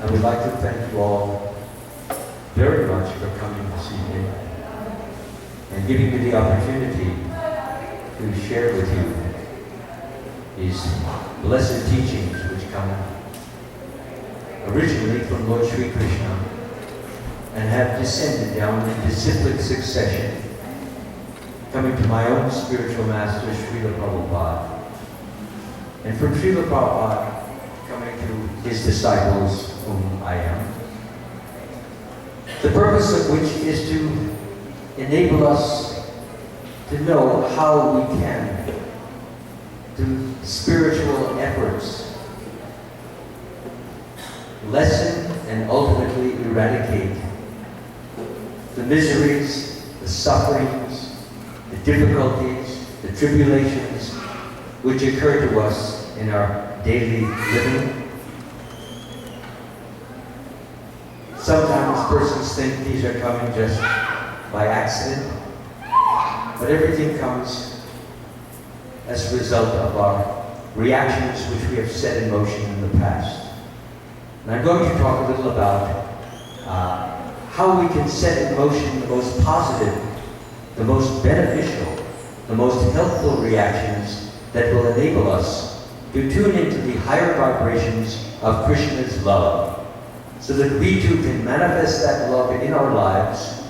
I would like to thank you all very much for coming this evening and giving me the opportunity to share with you these blessed teachings which come originally from Lord Sri Krishna and have descended down in disciplic succession, coming to my own spiritual master, Srila Prabhupada, and from Srila Prabhupada coming to his disciples, whom I am. The purpose of which is to enable us to know how we can, through spiritual efforts, lessen and ultimately eradicate the miseries, the sufferings, the difficulties, the tribulations which occur to us in our daily living. Sometimes persons think these are coming just by accident, but everything comes as a result of our reactions which we have set in motion in the past. And I'm going to talk a little about how we can set in motion the most positive, the most beneficial, the most helpful reactions that will enable us to tune into the higher vibrations of Krishna's love, so that we too can manifest that love in our lives,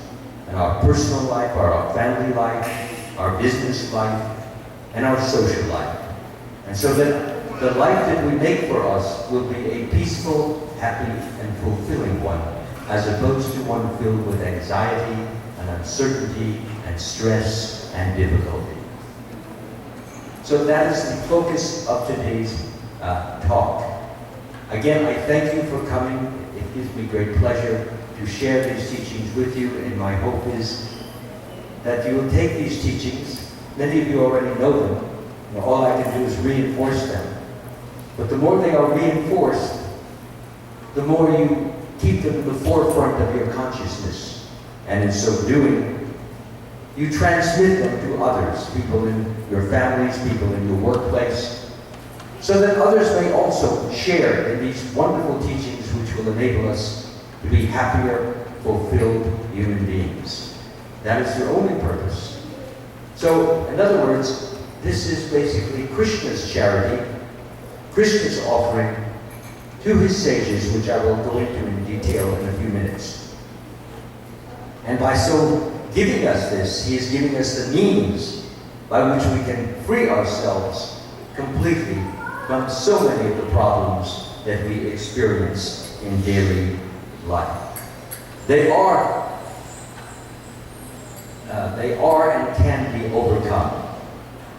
in our personal life, our family life, our business life, and our social life. And so that the life that we make for us will be a peaceful, happy, and fulfilling one, as opposed to one filled with anxiety and uncertainty and stress and difficulty. So that is the focus of today's talk. Again, I thank you for coming. It gives me great pleasure to share these teachings with you, and my hope is that you will take these teachings. Many of you already know them. All I can do is reinforce them. But the more they are reinforced, the more you keep them in the forefront of your consciousness. And in so doing, you transmit them to others, people in your families, people in your workplace, so that others may also share in these wonderful teachings which will enable us to be happier, fulfilled human beings. That is your only purpose. So, in other words, this is basically Krishna's charity, Krishna's offering to his sages, which I will go into in detail in a few minutes. And by so giving us this, he is giving us the means by which we can free ourselves completely from so many of the problems that we experience in daily life. They are and can be overcome.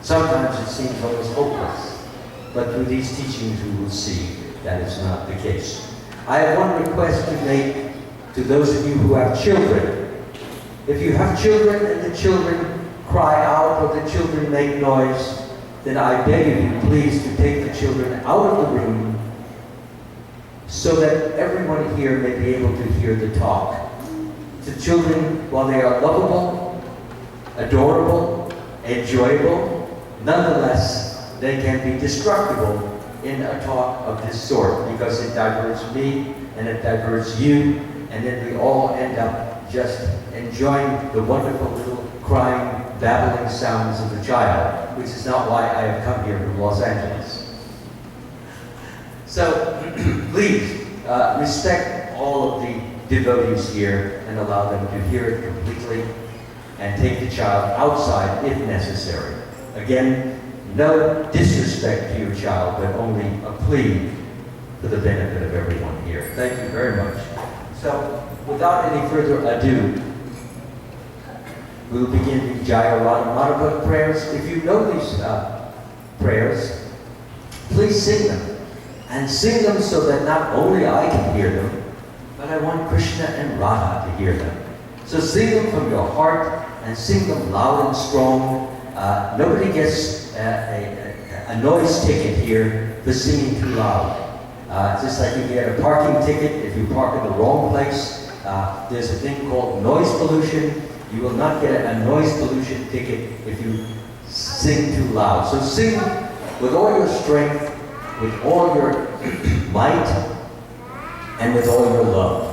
Sometimes it seems almost hopeless, but through these teachings we will see that is not the case. I have one request to make to those of you who have children. If you have children and the children cry out or the children make noise, then I beg of you please to take the children out of the room so that everyone here may be able to hear the talk. The children, while they are lovable, adorable, enjoyable, nonetheless, they can be destructible in a talk of this sort, because it diverts me and it diverts you, and then we all end up just enjoying the wonderful little crying, babbling sounds of the child, which is not why I have come here from Los Angeles. So please respect all of the devotees here and allow them to hear it completely, and take the child outside if necessary. Again, no disrespect to your child, but only a plea for the benefit of everyone here. Thank you very much. So, without any further ado, we will begin the Jaya Madhava prayers. If you know these prayers, please sing them. And sing them so that not only I can hear them, but I want Krishna and Radha to hear them. So sing them from your heart and sing them loud and strong. Nobody gets a noise ticket here for singing too loud. Just like you get a parking ticket if you park in the wrong place. There's a thing called noise pollution. You will not get a noise pollution ticket if you sing too loud. So sing with all your strength, with all your might, and with all your love.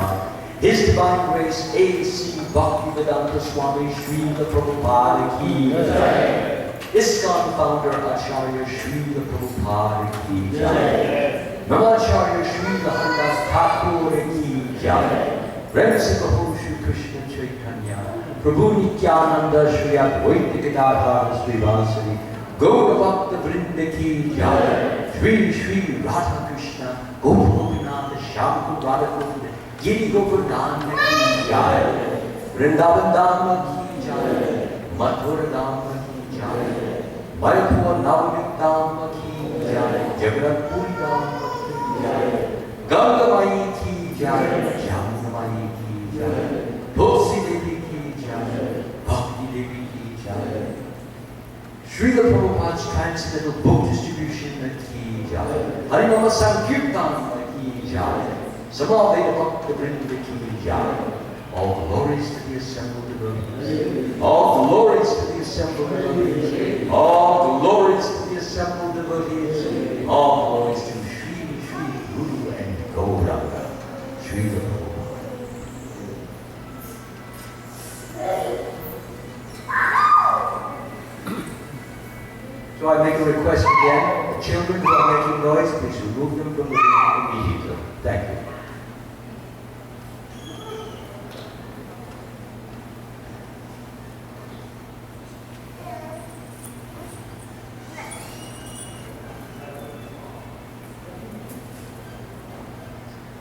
God. His Divine Grace, A.C. Bhaktivedanta Swami Srila Prabhupada Ki Jai. ISKCON founder Acharya Srila Prabhupada Ki Jai. Namacharya Srila Haridas Thakur Ki Jai. Remsibahu Shri Krishna Chaitanya. Prabhu Nityananda Shri Advaita Gadadhara Srivasari. Gauda Bhakta Vrinda Ki Jai. Shri Shri Radha Krishna. Gopinath Shyam Radha Giri Govardhana Ki Jai. Vrindavan Dhamma Ki Jai. Mathura Dhamma Ki Jai. Mayapur Navadvip Dhamma Ki Jai. Jagannath Puri Dhamma Ki Jai. Ganga Mai Ki Jai. Jamuna Mai Ki Jai. Tulsi Devi Ki Jai. Bhakti Devi Ki Jai. Srila Prabhupada's transcendental book distribution Ki Jai. Harinama Sankirtan Ki Jai. Samaveda Bhakta Vrinda Ki Jai. All glories to the assembled devotees. All glories to the assembled devotees. All glories to the assembled devotees. All glories to Shri Shri Guru and Gauranga. Shri Prabhupada. So I make a request again. The children who are making noise, please remove them from the room immediately. Thank you.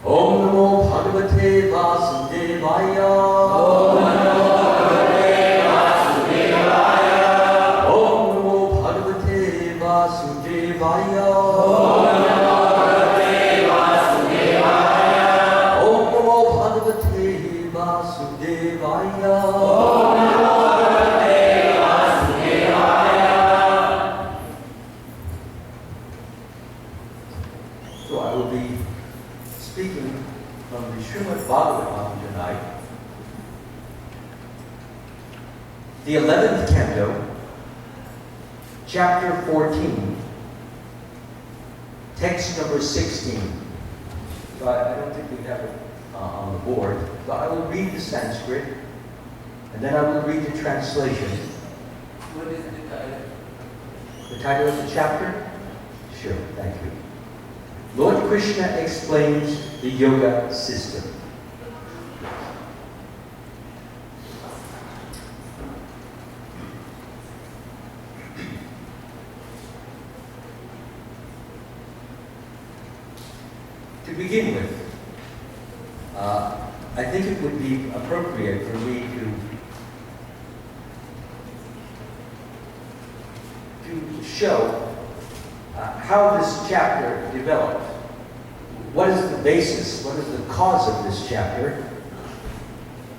Om Namo Bhagavate Vasudevaya. Om Namo Bhagavate Vasudevaya. Om Namo Bhagavate Vasudevaya. Om Namo Bhagavate Vasudevaya. Om Namo Bhagavate Vasudevaya. Om Namo Bhagavate Vasudevaya. So I will be speaking from the Srimad Bhagavatam tonight, the 11th canto, chapter 14, text number 16. So I don't think we have it on the board, but I will read the Sanskrit, and then I will read the translation. What is the title? The title of the chapter? Sure, thank you. Lord Krishna explains the yoga system. To begin with, I think it would be appropriate for me to show how this chapter developed. What is the basis, what is the cause of this chapter?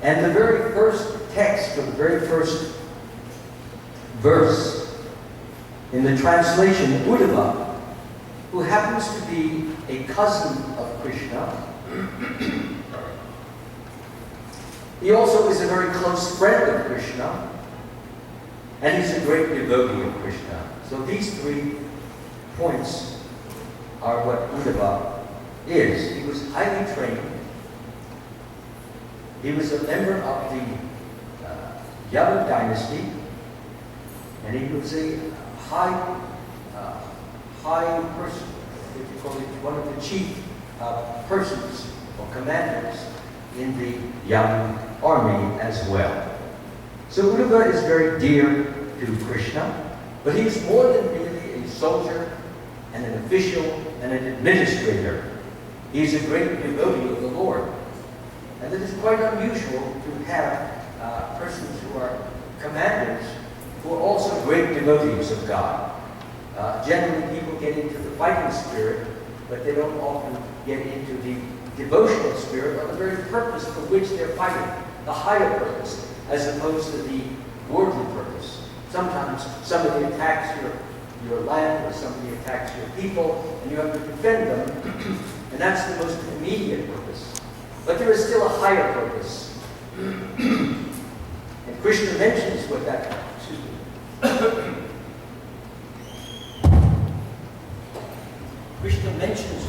And the very first text, or the very first verse in the translation, Uddhava, who happens to be a cousin of Krishna, he also is a very close friend of Krishna, and he's a great devotee of Krishna. So these 3 points are what Uddhava is. He was highly trained. He was a member of the Yadu dynasty, and he was a high person, if you call it, one of the chief persons or commanders in the Yadu army as well. So Uddhava is very dear to Krishna, but he is more than merely a soldier and an official and an administrator. He is a great devotee of the Lord. And it is quite unusual to have persons who are commanders who are also great devotees of God. Generally, people get into the fighting spirit, but they don't often get into the devotional spirit or the very purpose for which they're fighting, the higher purpose, as opposed to the worldly purpose. Sometimes somebody attacks your land, or somebody attacks your people, and you have to defend them. And that's the most immediate purpose. But there is still a higher purpose. And Krishna mentions what that, Krishna mentions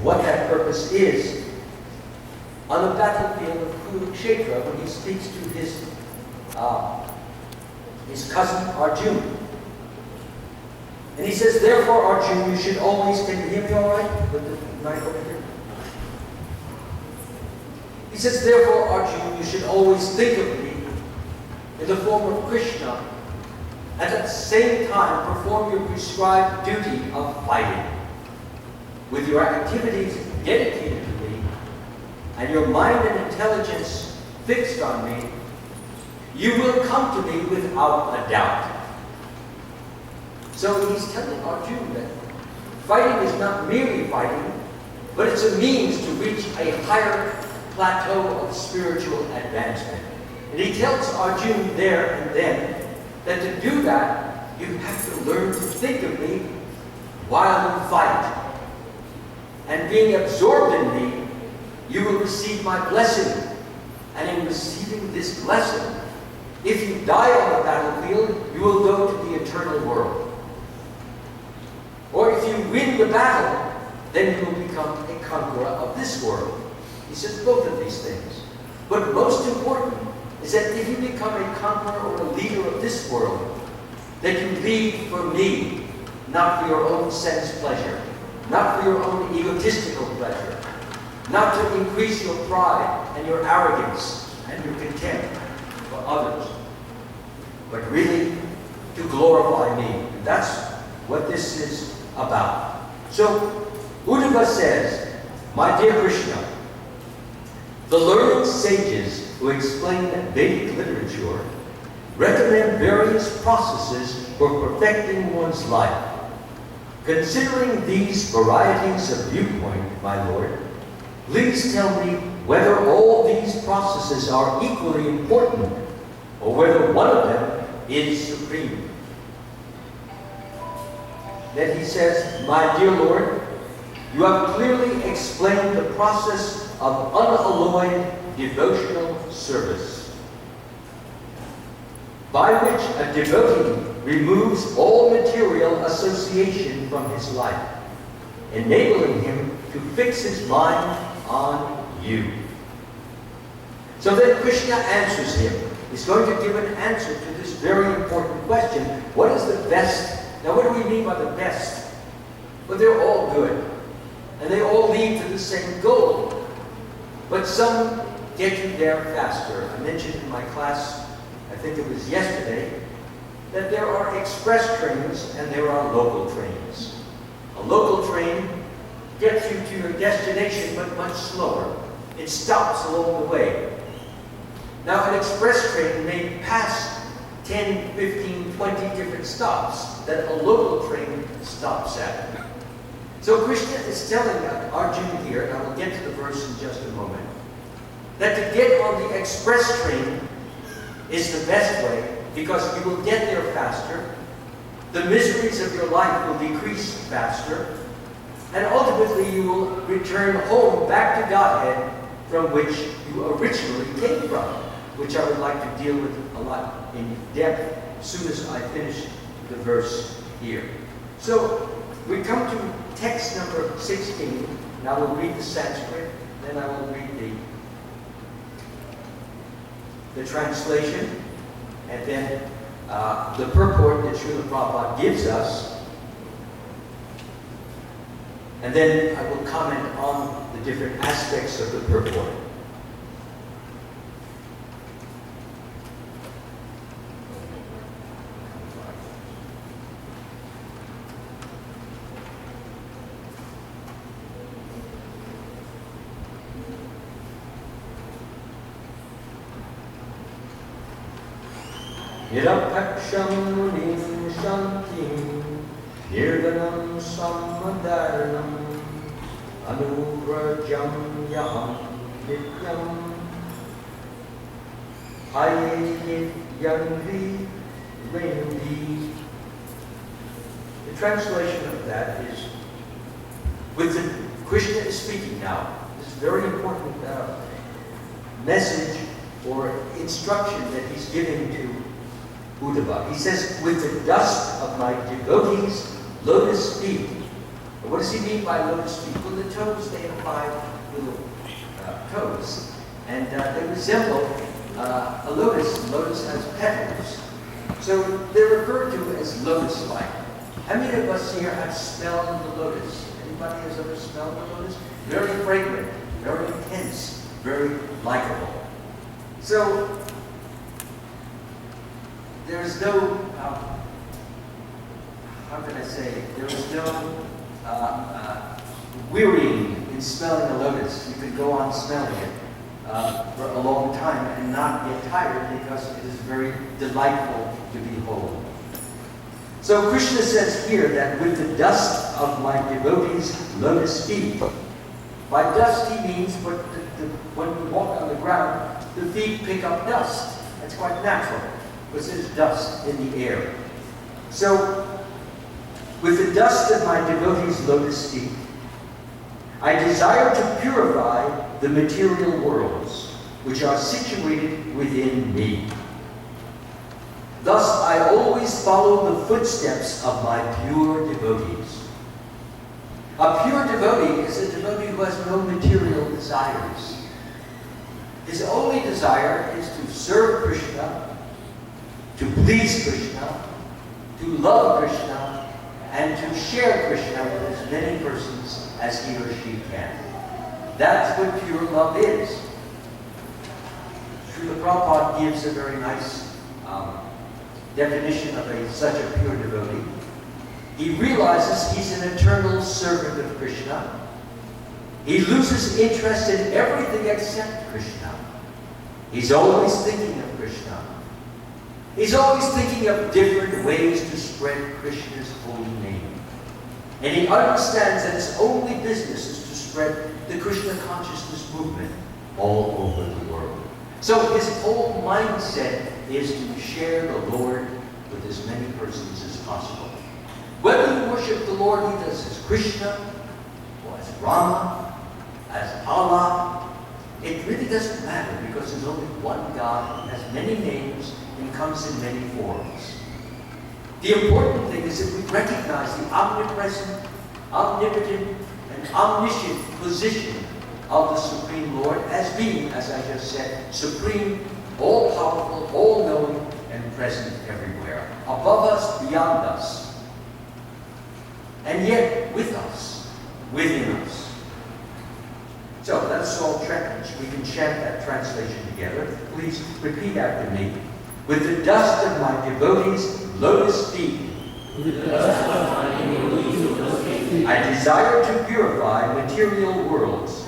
what that purpose is on the battlefield of Kurukshetra when he speaks to his cousin Arjuna. And he says, therefore, Arjuna, you should always, can you hear me all right with the mic over here? He says, therefore, Arjuna, you should always think of me in the form of Krishna, and at the same time perform your prescribed duty of fighting. With your activities dedicated to me, and your mind and intelligence fixed on me, you will come to me without a doubt. So he's telling Arjuna that fighting is not merely fighting, but it's a means to reach a higher plateau of spiritual advancement. And he tells Arjuna there and then that to do that, you have to learn to think of me while you fight. And being absorbed in me, you will receive my blessing. And in receiving this blessing, if you die on the battlefield, you will go to the eternal world. Or if you win the battle, then you will become a conqueror of this world. He says both of these things. But most important is that if you become a conqueror or a leader of this world, that you lead for me, not for your own sense pleasure, not for your own egotistical pleasure, not to increase your pride and your arrogance and your contempt for others, but really to glorify me. And that's what this is about. So, Uddhava says, my dear Krishna, the learned sages who explain Vedic literature recommend various processes for perfecting one's life. Considering these varieties of viewpoint, my Lord, please tell me whether all these processes are equally important or whether one of them is supreme. Then he says, my dear Lord, you have clearly explained the process of unalloyed devotional service, by which a devotee removes all material association from his life, enabling him to fix his mind on you. So then Krishna answers him. He's going to give an answer to this very important question. What is the best? Now what do we mean by the best? Well, they're all good. And they all lead to the same goal. But some get you there faster. I mentioned in my class, I think it was yesterday, that there are express trains and there are local trains. A local train gets you to your destination, but much slower. It stops along the way. Now, an express train may pass 10, 15, 20 different stops that a local train stops at. So Krishna is telling Arjuna here, and I will get to the verse in just a moment, that to get on the express train is the best way because you will get there faster, the miseries of your life will decrease faster, and ultimately you will return home back to Godhead from which you originally came from, which I would like to deal with a lot in depth as soon as I finish the verse here. So we come to text number 16, and I will read the Sanskrit, then I will read the translation, and then the purport that Srila Prabhupada gives us, and then I will comment on the different aspects of the purport. Nirapaksham munim shantim nirvanam samadaranam anuvrajam yaham nityam hayet yanvi rendi. The translation of that is, Krishna is speaking now. This is a very important message or instruction that he's giving to Uddhava. He says, with the dust of my devotees' lotus feet. What does he mean by lotus feet? Well, the toes, they have 5 little toes, and they resemble a lotus. A lotus has petals. So they're referred to as lotus-like. How many of us here have smelled the lotus? Anybody has ever smelled the lotus? Very fragrant, very intense, very likable. So there is no, how can I say, there is no wearying in smelling a lotus. You can go on smelling it for a long time and not get tired because it is very delightful to behold. So Krishna says here that with the dust of my devotees' lotus feet, by dust he means when we walk on the ground, the feet pick up dust. That's quite natural because there's dust in the air. So with the dust of my devotees' lotus feet, I desire to purify the material worlds which are situated within me. Thus I always follow the footsteps of my pure devotees. A pure devotee is a devotee who has no material desires. His only desire is to serve Krishna, to please Krishna, to love Krishna, and to share Krishna with as many persons as he or she can. That's what pure love is. Srila Prabhupada gives a very nice definition of such a pure devotee. He realizes he's an eternal servant of Krishna. He loses interest in everything except Krishna. He's always thinking of Krishna. He's always thinking of different ways to spread Krishna's holy name. And he understands that his only business is to spread the Krishna consciousness movement all over the world. So his whole mindset is to share the Lord with as many persons as possible. Whether you worship the Lord he does as Krishna, or as Rama, as Allah, it really doesn't matter because there's only one God, has many names, and comes in many forms. The important thing is that we recognize the omnipresent, omnipotent, and omniscient position of the Supreme Lord as being, as I just said, supreme, all-powerful, all-knowing, and present everywhere. Above us, beyond us. And yet, with us, within us. So, that's all chant. We can chant that translation together. Please repeat after me. With the dust of my devotees' lotus feet, I desire to purify material worlds,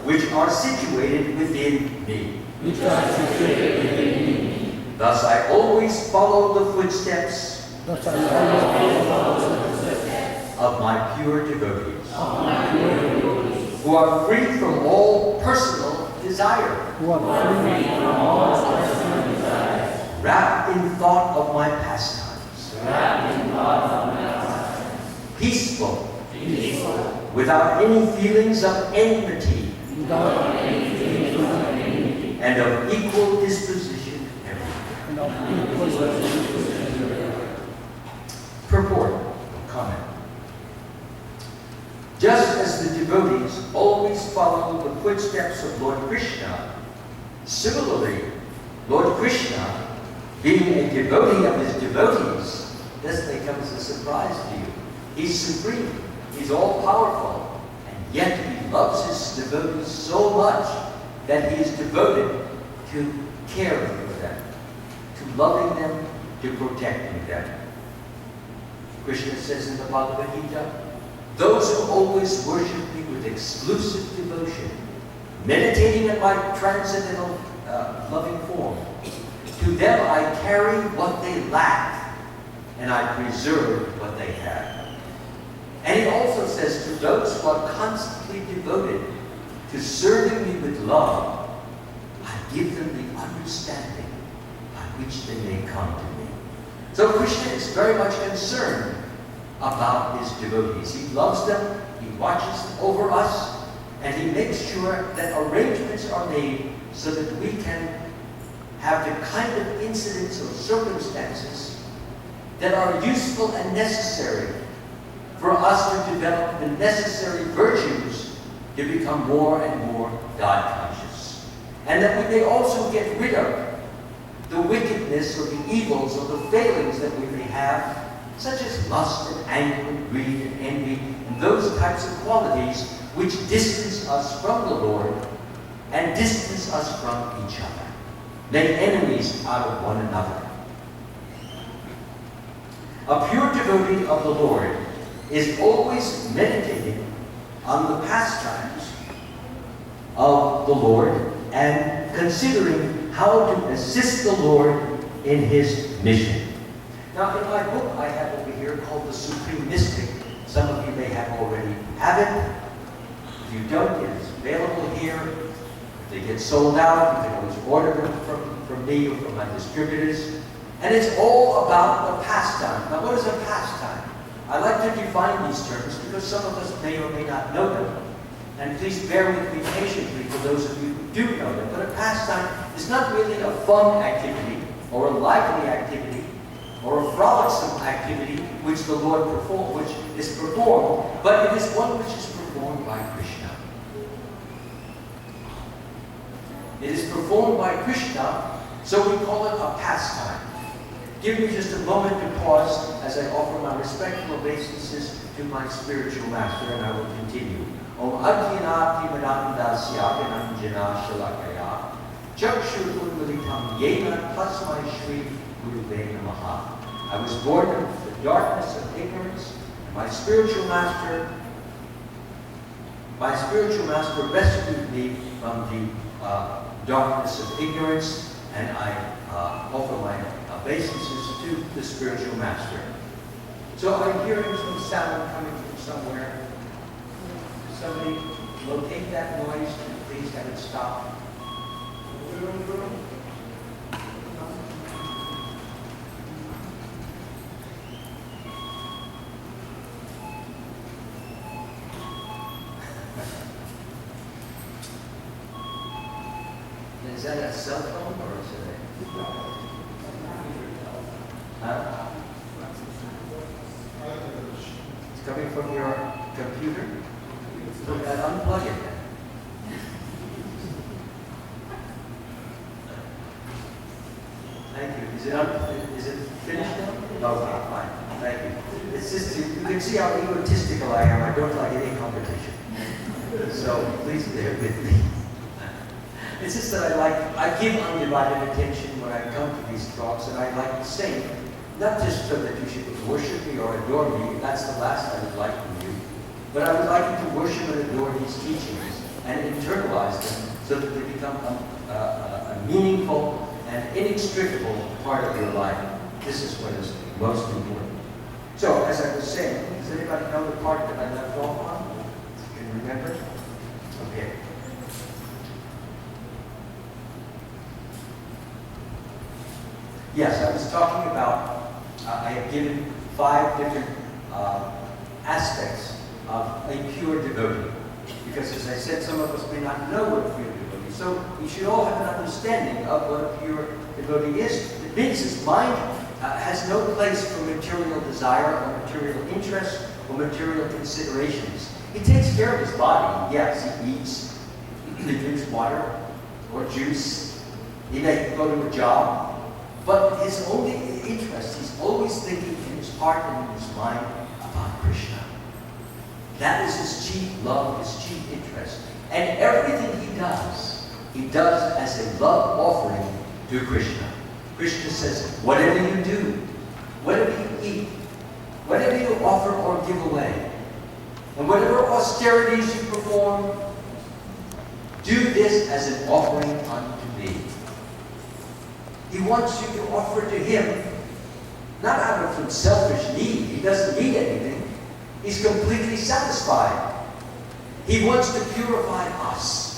which are situated within me. Thus I always follow the footsteps of my pure devotees, who are free from all personal desire, wrapped in thought of my pastimes, peaceful, without any feelings of enmity, and of equal disposition everywhere. Purport, comment. Just as the devotees always follow the footsteps of Lord Krishna, similarly, Lord Krishna, being a devotee of his devotees, doesn't come as a surprise to you. He's supreme, he's all-powerful, and yet he loves his devotees so much that he is devoted to caring for them, to loving them, to protecting them. Krishna says in the Bhagavad Gita, those who always worship me with exclusive devotion, meditating in my transcendental loving form, to them I carry what they lack, and I preserve what they have. And he also says, to those who are constantly devoted to serving me with love, I give them the understanding by which they may come to me. So Krishna is very much concerned about his devotees. He loves them, he watches over us, and he makes sure that arrangements are made so that we can have the kind of incidents or circumstances that are useful and necessary for us to develop the necessary virtues to become more and more God-conscious. And that we may also get rid of the wickedness or the evils or the failings that we may have, such as lust and anger and greed and envy, and those types of qualities which distance us from the Lord and distance us from each other. Make enemies out of one another. A pure devotee of the Lord is always meditating on the pastimes of the Lord and considering how to assist the Lord in his mission. Now, in my book I have over here called The Supreme Mystic, some of you may have already have it. If you don't, it is available here. If they get sold out, you can always order them from me or from my distributors. And it's all about the pastime. Now, what is a pastime? I like to define these terms because some of us may or may not know them. And please bear with me patiently for those of you who do know them. But a pastime is not really a fun activity or a lively activity or a frolicsome activity which the Lord is performed, but it is one which is performed by Krishna. It is performed by Krishna, so we call it a pastime. Give me just a moment to pause as I offer my respectful obeisances to my spiritual master, and I will continue. Om Adhyana Timanandasya Vinanjana Shalakaya Chakshur Unmalitam Yena Tasmai Shri Guruve Namaha. I was born in the darkness of ignorance, and my spiritual master rescued me from the darkness of ignorance, and I offer my obeisances to the spiritual master. So I'm hearing some sound coming from somewhere. Somebody locate that noise and please have it stop. Is that a cell phone or is it a... Huh? It's coming from your computer? So unplug it then. Thank you. Is it finished now? Okay, fine. Thank you. It's just, you can see how egotistical I am. I don't like any competition. So please bear with me. It's just that I give undivided attention when I come to these talks, and I like to sing, not just so that you should worship me or adore me. That's the last I would like from you. But I would like you to worship and adore these teachings and internalize them so that they become a meaningful and inextricable part of your life. This is what is most important. So, as I was saying, does anybody know the part that I left off on? Can you remember? Okay. Yes, I was talking about, I have given 5 different aspects of a pure devotee. Because as I said, some of us may not know what a pure devotee is. So we should all have an understanding of what a pure devotee is. It means his mind has no place for material desire or material interest or material considerations. He takes care of his body. Yes, he eats, he drinks water or juice. He may go to a job. But his only interest, he's always thinking in his heart and in his mind about Krishna. That is his chief love, his chief interest. And everything he does as a love offering to Krishna. Krishna says, whatever you do, whatever you eat, whatever you offer or give away, and whatever austerities you perform, do this as an offering unto me. He wants you to offer to him, not out of some selfish need. He doesn't need anything. He's completely satisfied. He wants to purify us.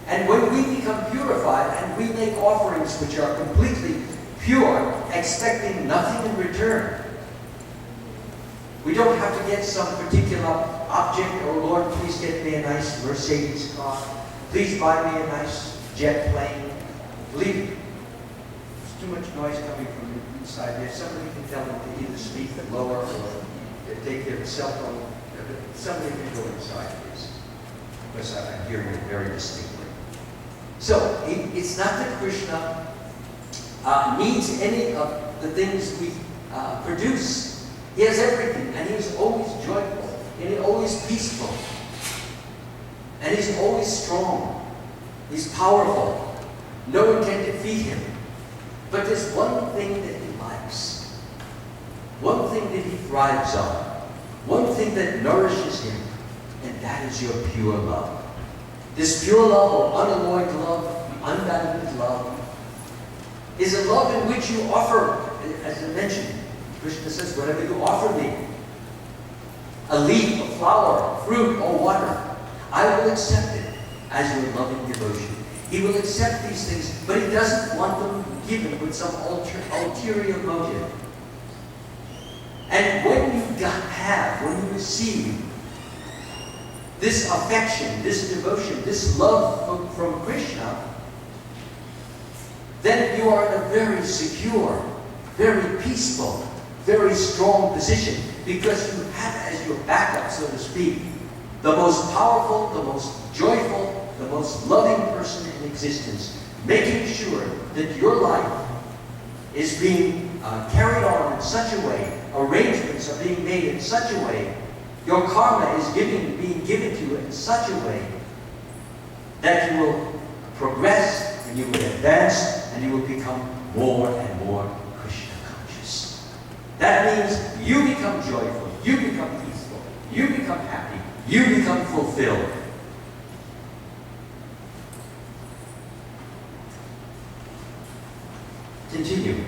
And when we become purified and we make offerings which are completely pure, expecting nothing in return, we don't have to get some particular object. Oh Lord, please get me a nice Mercedes car. Please buy me a nice jet plane. Please. Too much noise coming from inside there. Somebody can tell them to either speak lower or take their cell phone. Somebody can go inside, please. because I'm hearing it very distinctly. So, it's not that Krishna needs any of the things we produce. He has everything, and he's always joyful, and he's always peaceful, and he's always strong. He's powerful. No one can defeat him. But there's one thing that he likes, one thing that he thrives on, one thing that nourishes him, and that is your pure love. This pure love, or unalloyed love, unbounded love, is a love in which you offer, as I mentioned, Krishna says, whatever you offer me, a leaf, a flower, fruit, or water, I will accept it as your loving devotion. He will accept these things, but he doesn't want them given with some ulterior motive. And when you receive this affection, this devotion, this love from Krishna, then you are in a very secure, very peaceful, very strong position, because you have as your backup, so to speak, the most powerful, the most joyful, the most loving person in existence, making sure that your life is being carried on in such a way, arrangements are being made in such a way, your karma is being given to you in such a way that you will progress and you will advance and you will become more and more Krishna conscious. That means you become joyful, you become peaceful, you become happy, you become fulfilled. Continue.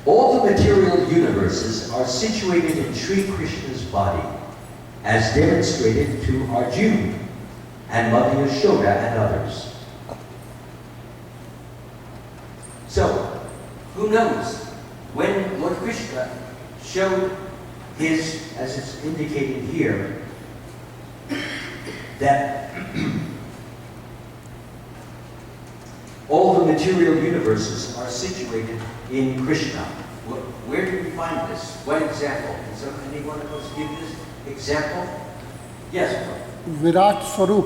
All the material universes are situated in Sri Krishna's body, as demonstrated to Arjuna and Mother Yashoda and others. So, who knows when Lord Krishna showed his, as it's indicated here, that all the material universes are situated in Krishna. Where do we find this? What example? Can anyone of us give this example? Yes, bro. Virat Swarup.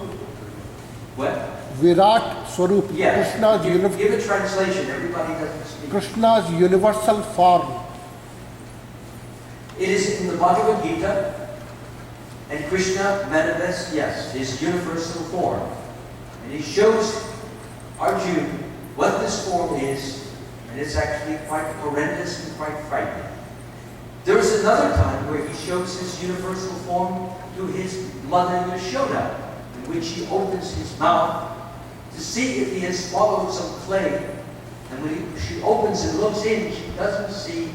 What? Virat Swarup. Yes. Krishna's, Give a translation. Everybody doesn't speak. Krishna's universal form. It is in the Bhagavad Gita, and Krishna manifests, yes, his universal form. And he shows Arjuna what this form is, and it's actually quite horrendous and quite frightening. There is another time where he shows his universal form to his mother Yashoda, in which he opens his mouth to see if he has swallowed some clay. And when she opens and looks in, she doesn't see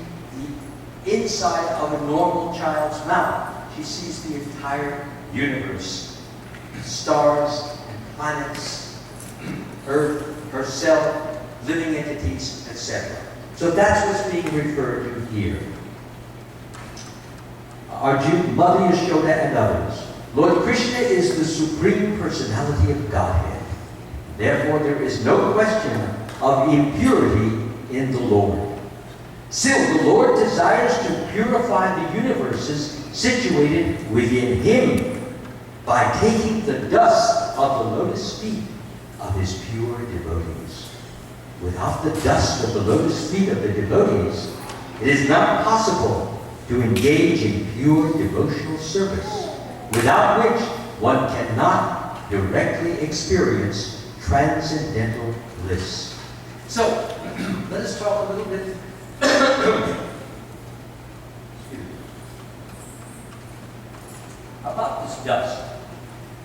the inside of a normal child's mouth. She sees the entire universe, stars and planets, Earth, herself, living entities, etc. So that's what's being referred to here. Arjuna, Mother Yashoda, and others. Lord Krishna is the Supreme Personality of Godhead. Therefore, there is no question of impurity in the Lord. Still, the Lord desires to purify the universes situated within Him by taking the dust of the lotus feet of His pure devotees. Without the dust of the lotus feet of the devotees, it is not possible to engage in pure devotional service, without which one cannot directly experience transcendental bliss. So, let us talk a little bit about this dust.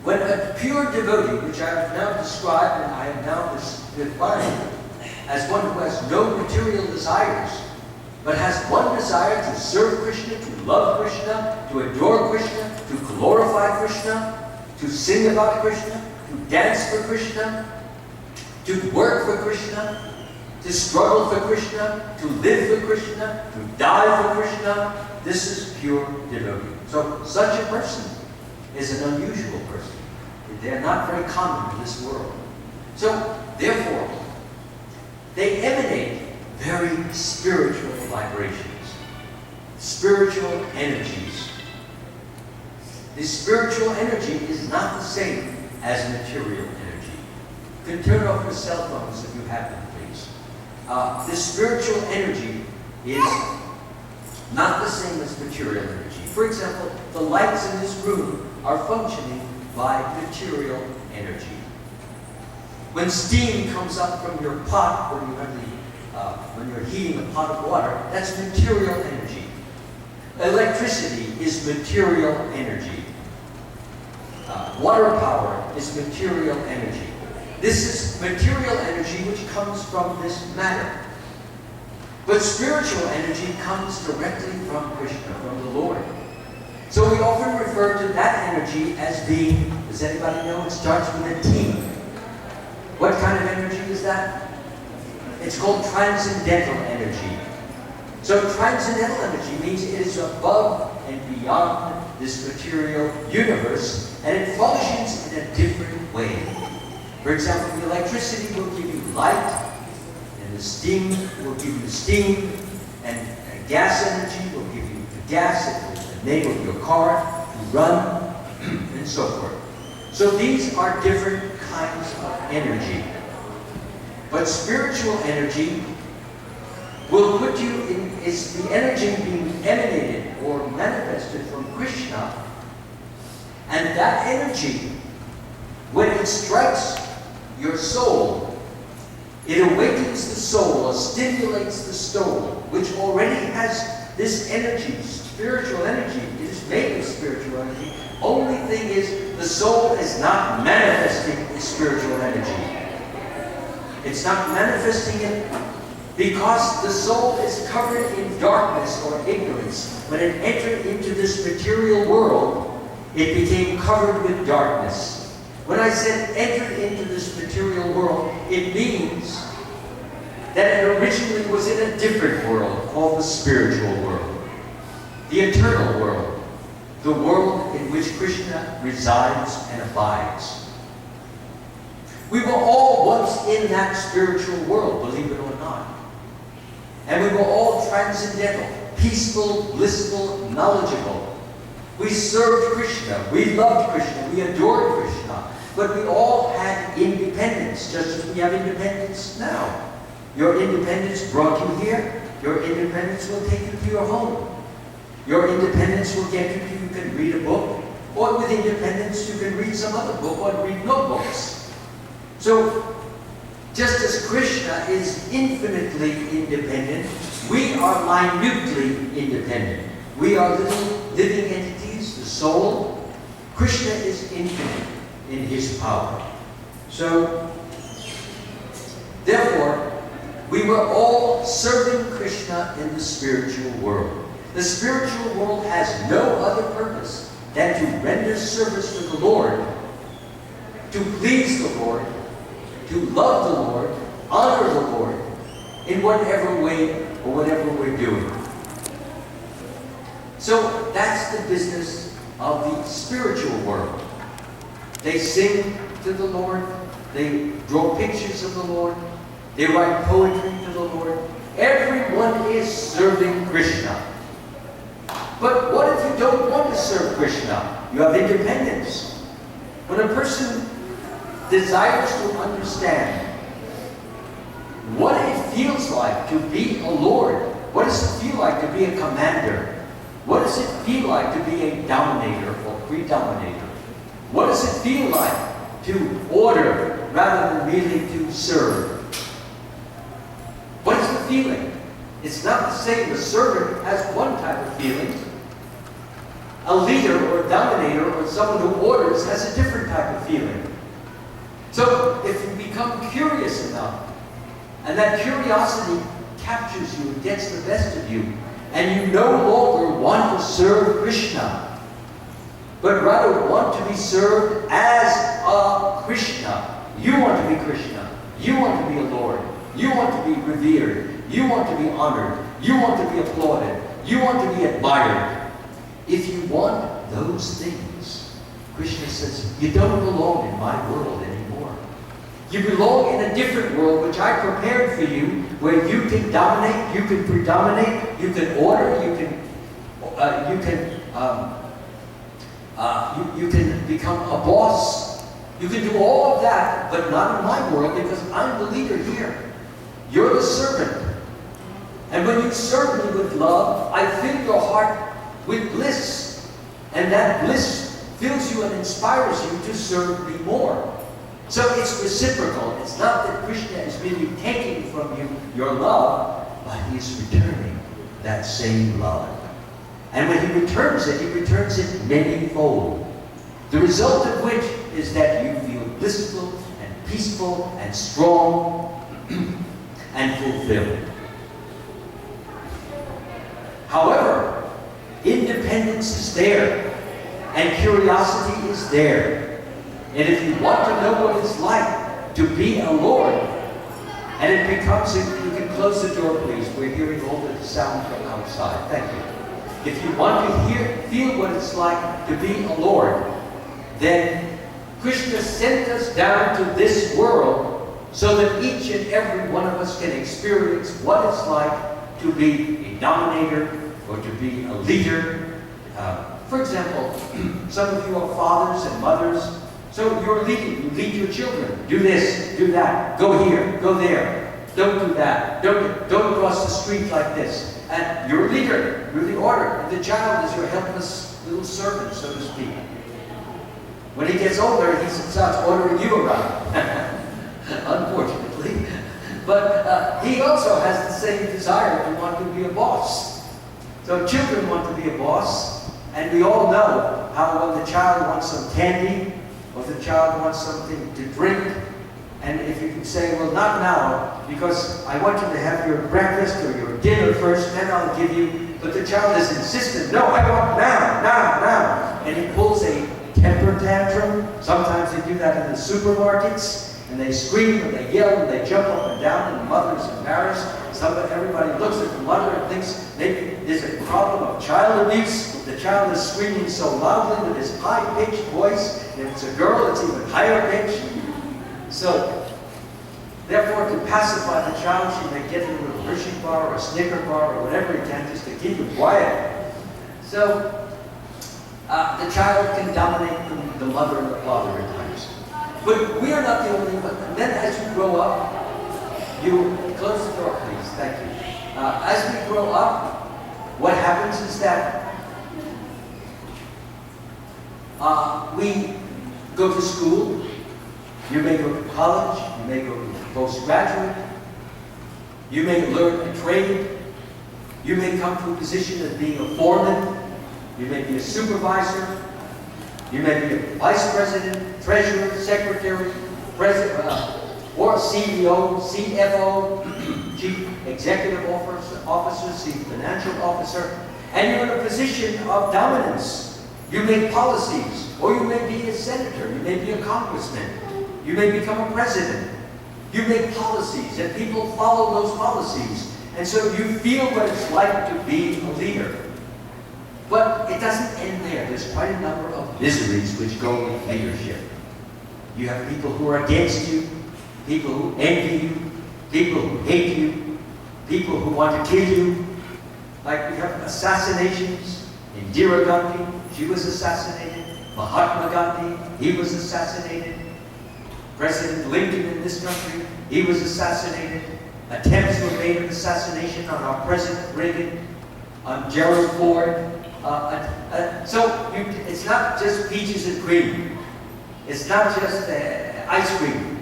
When a pure devotee, which I have now described and I have now defined as one who has no material desires, but has one desire to serve Krishna, to love Krishna, to adore Krishna, to glorify Krishna, to sing about Krishna, to dance for Krishna, to work for Krishna, to struggle for Krishna, to live for Krishna, to die for Krishna. This is pure devotee. So such a person is an unusual person. They're not very common in this world. So, therefore, they emanate very spiritual vibrations, spiritual energies. the spiritual energy is not the same as material energy. You can turn off your cell phones if you have them, please. The spiritual energy is not the same as material energy. For example, the lights in this room are functioning by material energy. When steam comes up from your pot, when you're heating a pot of water, that's material energy. Electricity is material energy. Water power is material energy. This is material energy which comes from this matter. But spiritual energy comes directly from Krishna, from the Lord. So we often refer to that energy as being, does anybody know, it starts with a T. What kind of energy is that? It's called transcendental energy. So transcendental energy means it is above and beyond this material universe, and it functions in a different way. For example, the electricity will give you light, and the steam will give you steam, and gas energy will give you the gas, it will enable your car to run, and so forth. So these are different kinds of energy. But spiritual energy will put you in, is the energy being emanated or manifested from Krishna. And that energy, when it strikes your soul, it awakens the soul or stimulates the soul, which already has this energy, spiritual energy. It is made of spiritual energy. Only thing is, the soul is not manifesting its spiritual energy. It's not manifesting it because the soul is covered in darkness or ignorance. When it entered into this material world, it became covered with darkness. When I said entered into this material world, it means that it originally was in a different world called the spiritual world, the eternal world, the world in which Krishna resides and abides. We were all once in that spiritual world, believe it or not. And we were all transcendental, peaceful, blissful, knowledgeable. We served Krishna, we loved Krishna, we adored Krishna. But we all had independence, just as we have independence now. Your independence brought you here. Your independence will take you to your home. Your independence will get you can read a book. Or with independence, you can read some other book or read no books. So, just as Krishna is infinitely independent, we are minutely independent. We are little living entities, the soul. Krishna is infinite in his power. So, therefore, we were all serving Krishna in the spiritual world. The spiritual world has no other purpose than to render service to the Lord, to please the Lord, to love the Lord, honor the Lord, in whatever way or whatever we're doing. So that's the business of the spiritual world. They sing to the Lord, they draw pictures of the Lord, they write poetry to the Lord. Everyone is serving Krishna. But what if you don't want to serve Krishna? You have independence. When a person desires to understand what it feels like to be a lord, what does it feel like to be a commander? What does it feel like to be a dominator or predominator? What does it feel like to order rather than merely to serve? What is the feeling? It's not the same. The servant has one type of feeling. A leader or a dominator or someone who orders has a different type of feeling. So if you become curious enough, and that curiosity captures you and gets the best of you, and you no longer want to serve Krishna, but rather want to be served as a Krishna. You want to be Krishna. You want to be a Lord. You want to be revered. You want to be honored. You want to be applauded. You want to be admired. If you want those things, Krishna says, you don't belong in my world anymore. You belong in a different world which I prepared for you, where you can dominate, you can predominate, you can order, you can You can become a boss. You can do all of that, but not in my world because I'm the leader here. You're the servant. And when you serve me with love, I fill your heart with bliss. And that bliss fills you and inspires you to serve me more. So it's reciprocal. It's not that Krishna is merely taking from you your love, but he's returning that same love. And when he returns it many-fold. The result of which is that you feel blissful and peaceful and strong and fulfilled. However, independence is there and curiosity is there. And if you want to know what it's like to be a Lord, and it becomes, you can close the door please, we're hearing all the sound from outside, thank you. If you want to feel what it's like to be a Lord, then Krishna sent us down to this world so that each and every one of us can experience what it's like to be a dominator or to be a leader. For example, some of you are fathers and mothers, so you're leading. You lead your children. Do this, do that, go here, go there. Don't do that. Don't cross the street like this. And you're a leader. You're the order. And the child is your helpless little servant, so to speak. When he gets older, he starts ordering you around. Unfortunately. But he also has the same desire to want to be a boss. So children want to be a boss. And we all know how when the child wants some candy, or the child wants something to drink, and if you can say, well, not now, because I want you to have your breakfast or your dinner first, then I'll give you. But the child is insistent, no, I want now. And he pulls a temper tantrum. Sometimes they do that in the supermarkets, and they scream and they yell and they jump up and down, and the mother's embarrassed. Everybody looks at the mother and thinks maybe there's a problem of child abuse. The child is screaming so loudly with his high-pitched voice. If it's a girl, it's even higher pitched. So, therefore, to pacify the child, she may get him a little Hershey bar or a Snicker bar or whatever he can just to keep him quiet. So, the child can dominate the mother and the father at times. But we are not the only one. And then as you grow up, you close the door, please. Thank you. As we grow up, what happens is that we go to school. You may go to college. You may go to postgraduate. You may learn a trade. You may come to a position of being a foreman. You may be a supervisor. You may be a vice president, treasurer, secretary, president, or CEO, CFO, chief executive officer, chief financial officer, and you're in a position of dominance. You make policies, or you may be a senator, you may be a congressman, you may become a president. You make policies, and people follow those policies, and so you feel what it's like to be a leader. But it doesn't end there. There's quite a number of miseries which go with leadership. You have people who are against you, people who envy you, people who hate you, people who want to kill you. Like we have assassinations. Indira Gandhi, she was assassinated. Mahatma Gandhi, he was assassinated. President Lincoln in this country, he was assassinated. Attempts were made of assassination on our President Reagan, on Gerald Ford. It's not just peaches and cream. It's not just ice cream.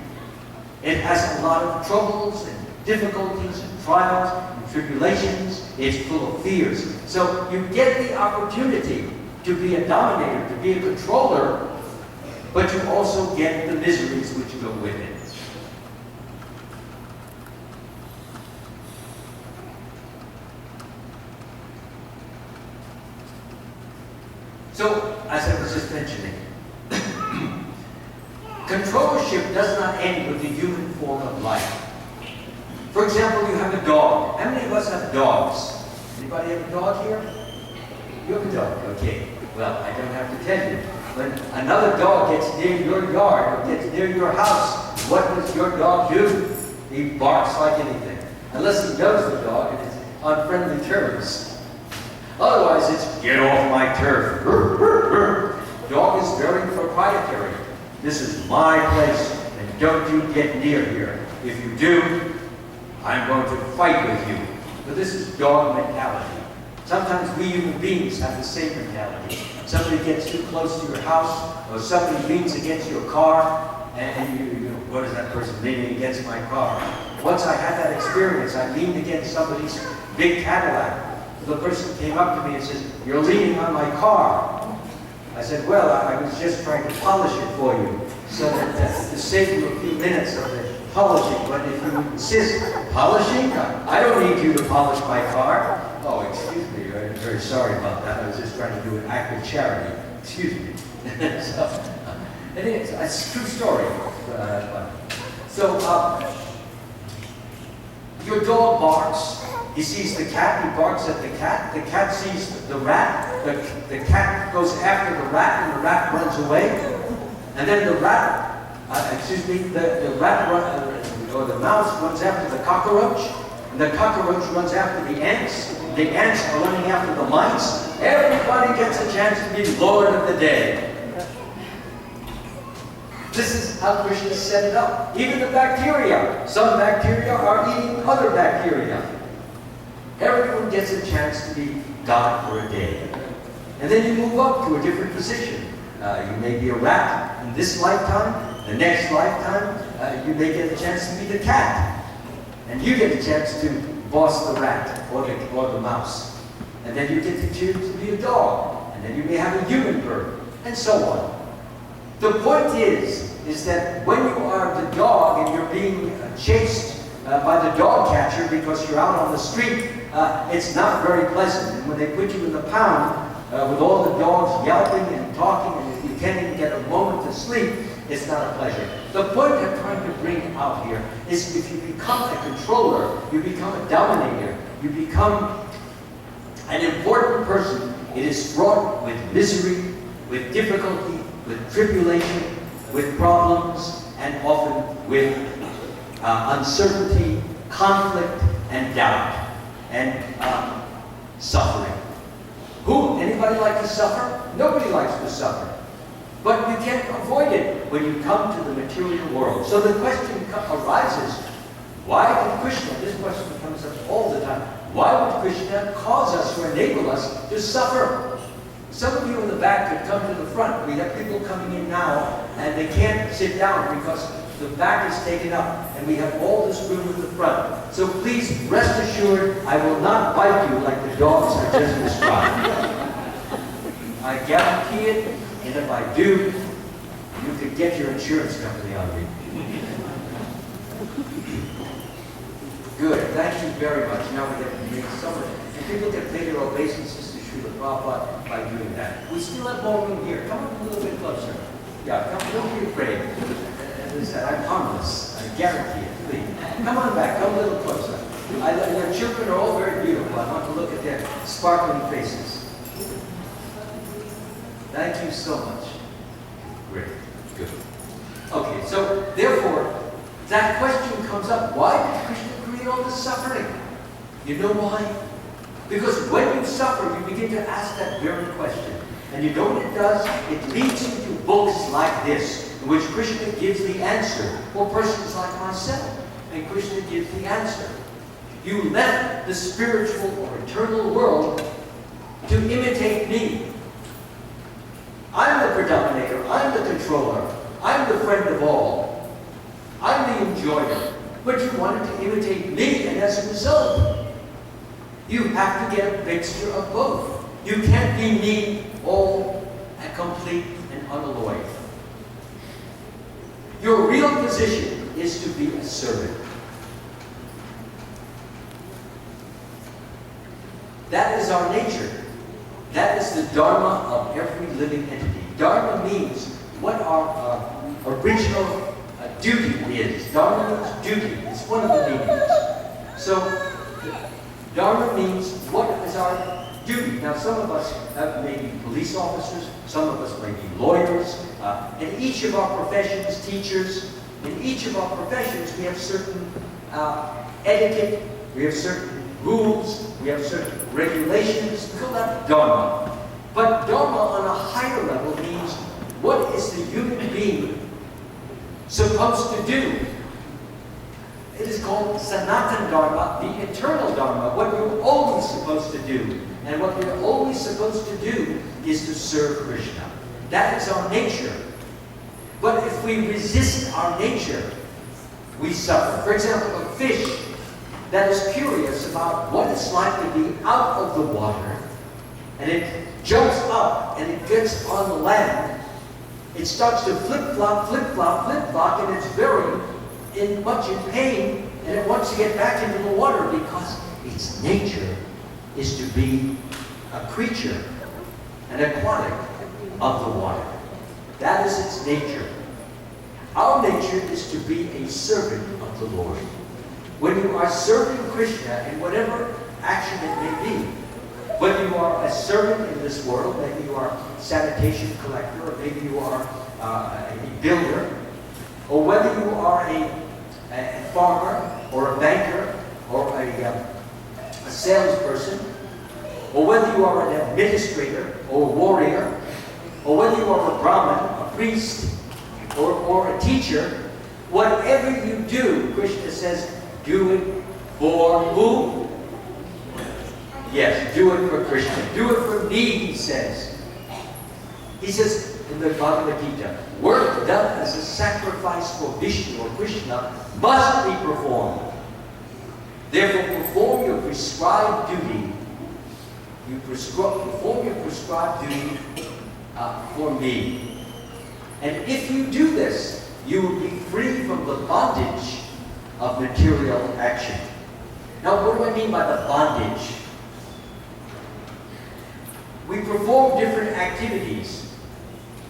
It has a lot of troubles and difficulties and trials and tribulations. It's full of fears. So you get the opportunity to be a dominator, to be a controller, but you also get the miseries which go with it. So, as I was just mentioning, controllership does not end with the human form of life. For example, you have a dog. How many of us have dogs? Anybody have a dog here? You have a dog, okay. Well, I don't have to tell you. When another dog gets near your yard or gets near your house, what does your dog do? He barks like anything. Unless he knows the dog and it's on friendly terms. Otherwise, it's, get off my turf. dog is very proprietary. This is my place, and don't you get near here. If you do, I'm going to fight with you. But this is dog mentality. Sometimes we human beings have the same mentality. Somebody gets too close to your house, or somebody leans against your car, and you what is that person leaning against my car? Once I had that experience, I leaned against somebody's big Cadillac. The person came up to me and says, "You're leaning on my car." I said, "Well, I was just trying to polish it for you, so that to save you a few minutes of the polishing. But if you insist, polishing? I don't need you to polish my car." "Oh, excuse me, I'm very sorry about that. I was just trying to do an act of charity. Excuse me." So, it's a true story. Your dog barks. He sees the cat, he barks at the cat sees the rat, the cat goes after the rat, and the rat runs away. And then the mouse runs after the cockroach, and the cockroach runs after the ants are running after the mice. Everybody gets a chance to be Lord of the day. This is how Krishna set it up. Even the bacteria. Some bacteria are eating other bacteria. Everyone gets a chance to be God for a day. And then you move up to a different position. You may be a rat in this lifetime. The next lifetime, you may get a chance to be the cat. And you get a chance to boss the rat or the mouse. And then you get to choose to be a dog. And then you may have a human bird. And so on. The point is that when you are the dog and you're being chased by the dog catcher because you're out on the street, it's not very pleasant. And when they put you in the pound with all the dogs yelping and talking, and you can't even get a moment to sleep, it's not a pleasure. The point I'm trying to bring out here is if you become a controller, you become a dominator, you become an important person, it is fraught with misery, with difficulty, with tribulation, with problems, and often with uncertainty, conflict, and doubt, and suffering. Anybody like to suffer? Nobody likes to suffer. But you can't avoid it when you come to the material world. So the question arises, why did Krishna, this question comes up all the time, why would Krishna cause us or enable us to suffer? Some of you in the back could come to the front. We have people coming in now, and they can't sit down because the back is taken up, and we have all this room in the front. So please rest assured, I will not bite you like the dogs I just described. I guarantee it, and if I do, you could get your insurance company on me. Good, thank you very much. Now we get to make some of it. And people can pay their obeisances to Srila Prabhupada by doing that. We still have more room here. Come on a little bit closer. Yeah, come, don't be afraid. As I said, I'm harmless. I guarantee it. Please. Come on back, come a little closer. Your children are all very beautiful. I want to look at their sparkling faces. Thank you so much. Great. Good. Okay, so therefore, that question comes up. Why did Krishna create all this suffering? You know why? Because when you suffer, you begin to ask that very question. And you know what it does? It leads you to books like this, in which Krishna gives the answer, or persons like myself, and Krishna gives the answer. You left the spiritual or eternal world to imitate me. I'm the predominator, I'm the controller, I'm the friend of all, I'm the enjoyer. But you wanted to imitate me, and as a result, you have to get a mixture of both. You can't be me, all and complete and unalloyed. Your real position is to be a servant. That is our nature. That is the dharma of every living entity. Dharma means what our original duty is. Dharma means duty. It's one of the meanings. So, dharma means what is our duty. Now, some of us may be police officers, some of us may be lawyers. In each of our professions, teachers, in each of our professions, we have certain etiquette, we have certain rules, we have certain regulations. We call that dharma. But dharma on a higher level means What is the human being supposed to do? It is called Sanatana Dharma, the eternal Dharma, what you're always supposed to do. And what you're always supposed to do is to serve Krishna. That is our nature. But if we resist our nature, we suffer. For example, a fish that is curious about what it's like to be out of the water, and it jumps up and it gets on the land, it starts to flip-flop, flip-flop, flip-flop, and it's very much in pain, and it wants to get back into the water because its nature is to be a creature, an aquatic of the water. That is its nature. Our nature is to be a servant of the Lord. When you are serving Krishna in whatever action it may be, whether you are a servant in this world, maybe you are a sanitation collector, or maybe you are a builder, or whether you are a farmer, or a banker, or a salesperson, or whether you are an administrator, or a warrior, or whether you are a Brahmin, a priest, or a teacher, whatever you do, Krishna says, do it for who? Yes, do it for Krishna. Do it for me, he says. He says in the Bhagavad Gita, work done as a sacrifice for Vishnu or Krishna must be performed. Therefore, perform your prescribed duty. Perform your prescribed duty for me. And if you do this, you will be free from the bondage of material action. Now, what do I mean by the bondage? We perform different activities.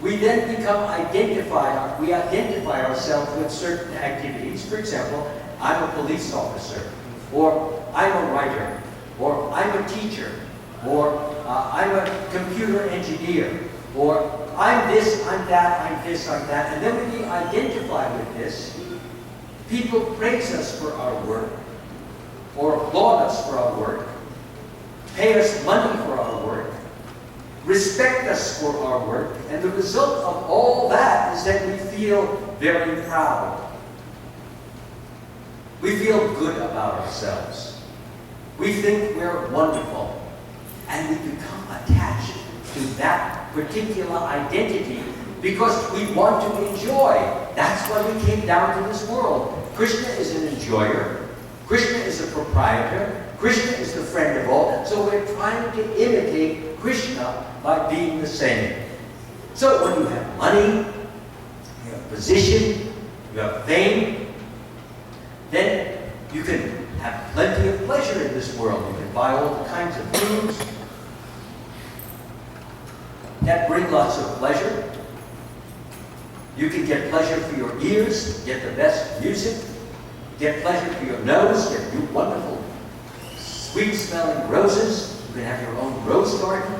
We then become identified. We identify ourselves with certain activities. For example, I'm a police officer, or I'm a writer, or I'm a teacher, or I'm a computer engineer, or I'm this, I'm that, I'm this, I'm that. And then we identify with this. People praise us for our work, or applaud us for our work, pay us money for our work, respect us for our work, and the result of all that is that we feel very proud. We feel good about ourselves. We think we're wonderful. And we become attached to that particular identity because we want to enjoy. That's why we came down to this world. Krishna is an enjoyer. Krishna is a proprietor. Krishna is the friend of all. So we're trying to imitate Krishna by being the same. So when you have money, you have position, you have fame, then you can have plenty of pleasure in this world. You can buy all kinds of things that bring lots of pleasure. You can get pleasure for your ears, get the best music, get pleasure for your nose, get new wonderful sweet-smelling roses. You can have your own rose garden.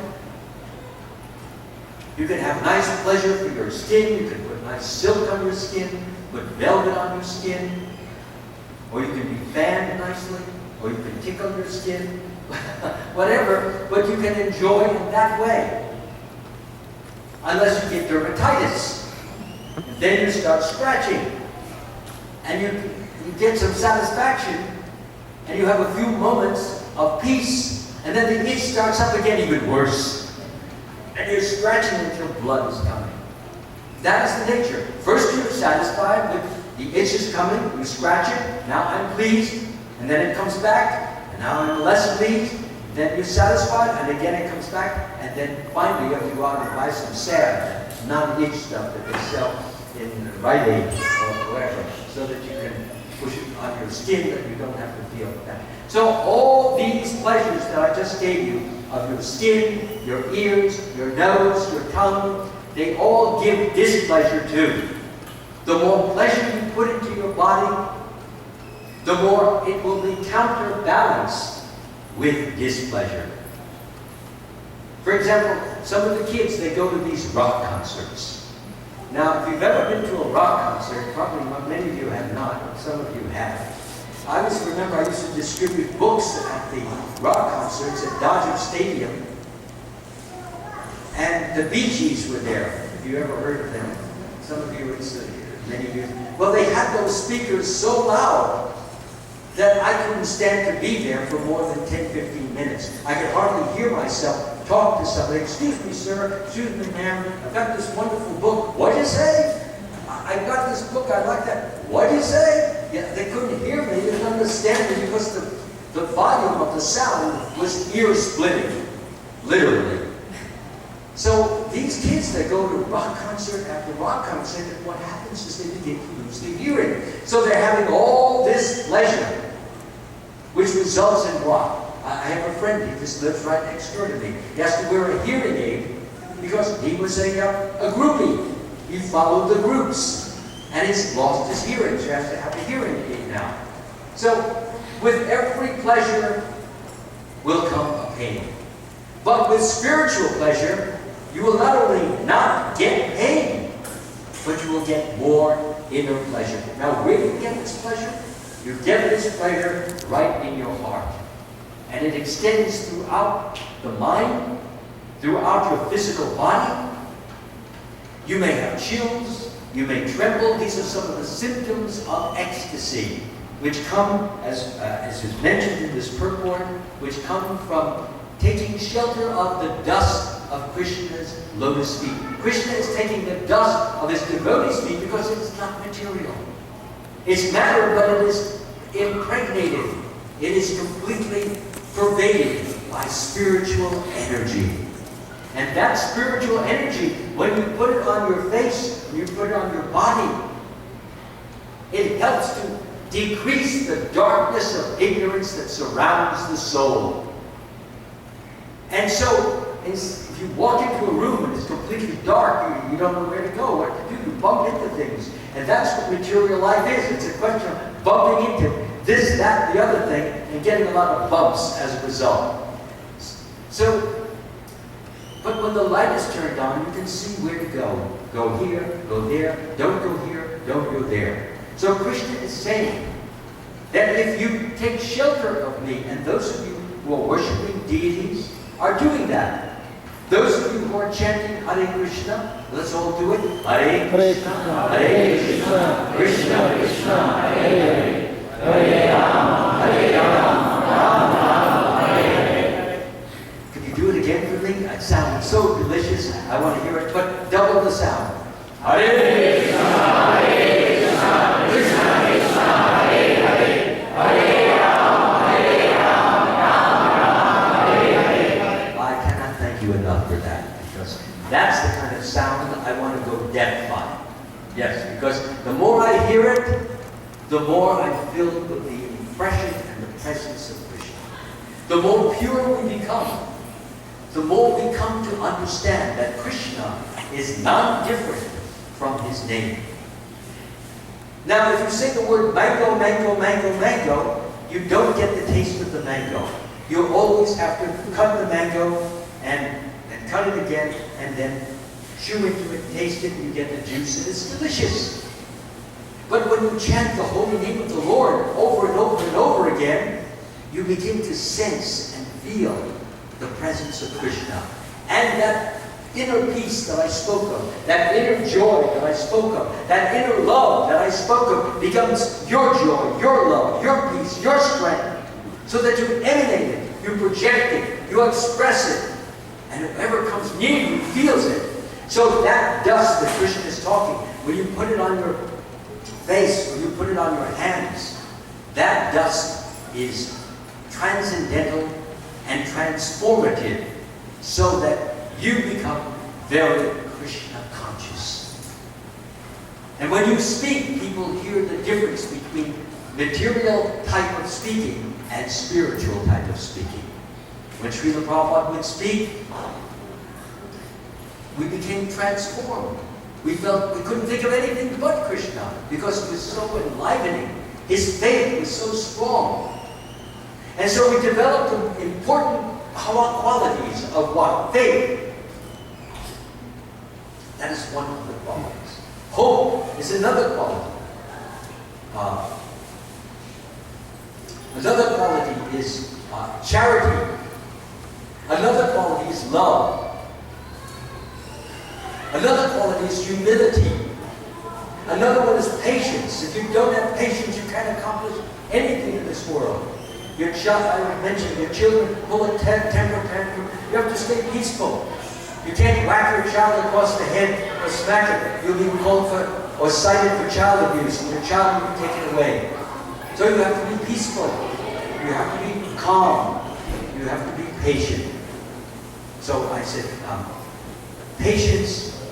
You can have nice pleasure for your skin. You can put nice silk on your skin, put velvet on your skin, or you can be fanned nicely, or you can tickle your skin, whatever, but you can enjoy in that way. Unless you get dermatitis. Then you start scratching. And you get some satisfaction, and you have a few moments of peace, and then the itch starts up again even worse. And you're scratching until blood is coming. That is the nature. First you're satisfied with the itch is coming, you scratch it, now I'm pleased, and then it comes back, and now I'm less pleased, then you're satisfied, and again it comes back, and then finally you have to go out and buy some salve, non-itch stuff that they sell in Rite Aid or wherever, so that you can push it on your skin that you don't have to feel that. So all these pleasures that I just gave you, of your skin, your ears, your nose, your tongue, they all give displeasure too. The more pleasure you put into your body, the more it will be counterbalanced with displeasure. For example, some of the kids, they go to these rock concerts. Now, if you've ever been to a rock concert, probably many of you have not, but some of you have. I always remember I used to distribute books at the rock concerts at Dodger Stadium, and the Bee Gees were there. If you ever heard of them, some of you, it's many years. Well, they had those speakers so loud that I couldn't stand to be there for more than 10, 15 minutes. I could hardly hear myself talk to somebody. Excuse me, sir. Excuse me, ma'am. I've got this wonderful book. What'd you say? I've got this book. I like that. What'd you say? Yeah, they couldn't hear me. They didn't understand me because the volume of the sound was ear-splitting, literally. So these kids that go to rock concert after rock concert, what happens is they begin to lose their hearing. So they're having all this pleasure, which results in what? I have a friend, he just lives right next door to me. He has to wear a hearing aid because he was a groupie. He followed the groups, and he's lost his hearing, so he has to have a hearing aid now. So with every pleasure will come a pain. But with spiritual pleasure, you will not only not get pain, but you will get more inner pleasure. Now, where do you get this pleasure? You get this pleasure right in your heart. And it extends throughout the mind, throughout your physical body. You may have chills, you may tremble. These are some of the symptoms of ecstasy, which come, as is mentioned in this purport, which come from taking shelter of the dust of Krishna's lotus feet. Krishna is taking the dust of his devotees' feet because it's not material. It's matter, but it is impregnated. It is completely pervaded by spiritual energy. And that spiritual energy, when you put it on your face, when you put it on your body, it helps to decrease the darkness of ignorance that surrounds the soul. And so, if you walk into a room and it's completely dark, you don't know where to go, what to do, you bump into things. And that's what material life is. It's a question of bumping into this, that, the other thing, and getting a lot of bumps as a result. So, but when the light is turned on, you can see where to go. Go here, go there, don't go here, don't go there. So Krishna is saying that if you take shelter of me, and those of you who are worshiping deities are doing that. Those of you who are chanting Hare Krishna, let's all do it. Hare Krishna, Hare Krishna, Krishna Krishna, Hare Hare, Hare Rama, Hare Rama, Rama Rama, Hare Hare. Could you do it again for me? It sounds so delicious. I want to hear it, but double the sound. Hare Krishna, Hare Krishna, Krishna Krishna, Hare Hare, Hare Rama, Hare Rama, Rama Rama, Hare Hare. I cannot thank you enough for that, because that's the kind of sound I want to go deaf by. Yes, because the more I hear it, the more I'm filled with the impression and the presence of Krishna. The more pure we become, the more we come to understand that Krishna is not different from his name. Now, if you say the word mango, mango, mango, mango, you don't get the taste of the mango. You always have to cut the mango and cut it again, and then chew into it, taste it, and you get the juice, and it's delicious. But when you chant the holy name of the Lord over and over and over again, you begin to sense and feel the presence of Krishna. And that inner peace that I spoke of, that inner joy that I spoke of, that inner love that I spoke of becomes your joy, your love, your peace, your strength, so that you emanate it, you project it, you express it, and whoever comes near you feels it. So that dust that Krishna is talking, when you put it on your face, when you put it on your hands, that dust is transcendental and transformative, so that you become very Krishna conscious. And when you speak, people hear the difference between material type of speaking and spiritual type of speaking. When Srila Prabhupada would speak, we became transformed. We felt we couldn't think of anything but Krishna because it was so enlivening. His faith was so strong. And so we developed important qualities of what? Faith. That is one of the qualities. Hope is another quality. Another quality is charity. Another quality is love. Another quality is humility. Another one is patience. If you don't have patience, you can't accomplish anything in this world. Your child, I mentioned, your children pull a temper tantrum. You have to stay peaceful. You can't whack your child across the head or smack it. You'll be called for or cited for child abuse, and your child will be taken away. So you have to be peaceful. You have to be calm. You have to be patient. So I said, patience,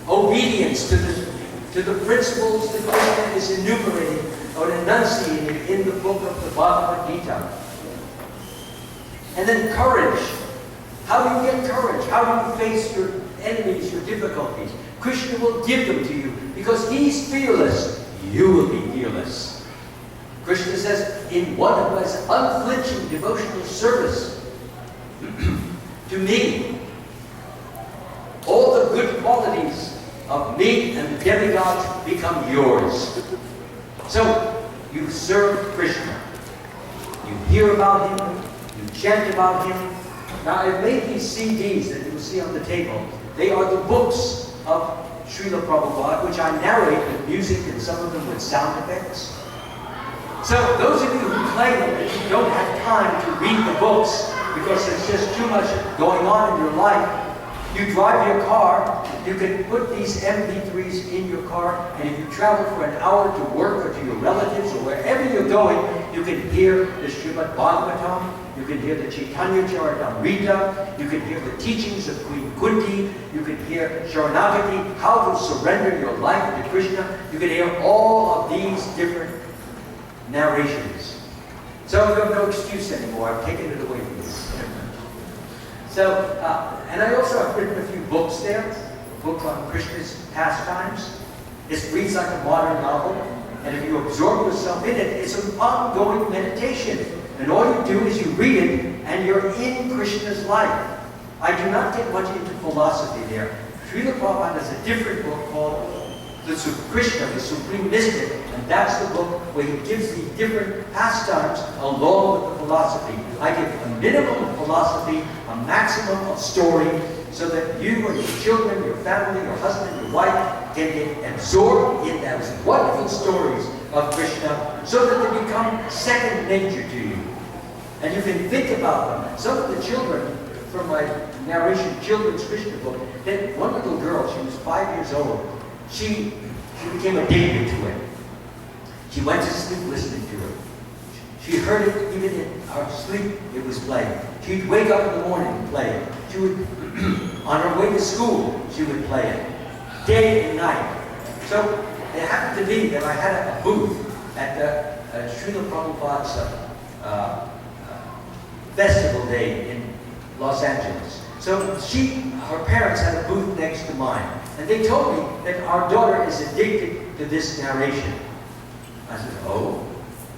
obedience to the principles that Krishna is enumerating or enunciating in the book of the Bhagavad Gita. And then courage. How do you get courage? How do you face your enemies, your difficulties? Krishna will give them to you because he's fearless. You will be fearless. Krishna says, in one who has unflinching devotional service to me, all the good qualities of me and the demigods become yours. So, you serve Krishna. You hear about him. You chant about him. Now, I've made these CDs that you'll see on the table. They are the books of Srila Prabhupada, which I narrate with music and some of them with sound effects. So, those of you who claim that you don't have time to read the books because there's just too much going on in your life, you drive your car, you can put these MP3s in your car, and if you travel for an hour to work or to your relatives or wherever you're going, you can hear the Srimad Bhagavatam, you can hear the Chaitanya Charitamrita, you can hear the teachings of Queen Kunti, you can hear Sharanagati, how to surrender your life to Krishna, you can hear all of these different narrations. So you have no excuse anymore, I've taken it away from you. So, and I also have written a few books there, a book on Krishna's pastimes. It reads like a modern novel, and if you absorb yourself in it, it's an ongoing meditation. And all you do is you read it, and you're in Krishna's life. I do not get much into philosophy there. Srila Prabhupada has a different book called Krishna, the Supreme Mystic, and that's the book where he gives the different pastimes along with the philosophy. I give a minimum of philosophy, a maximum of story, so that you and your children, your family, your husband, your wife can get absorbed in those wonderful stories of Krishna so that they become second nature to you. And you can think about them. Some of the children, from my narration children's Krishna book, then one little girl, she was 5 years old, she became addicted to it. She went to sleep listening to it. She heard it even in her sleep, it was playing. She'd wake up in the morning and play it. She would, on her way to school, she would play it, day and night. So it happened to be that I had a booth at the Srila Prabhupada's festival day in Los Angeles. So her parents had a booth next to mine. And they told me that our daughter is addicted to this narration. I said, oh?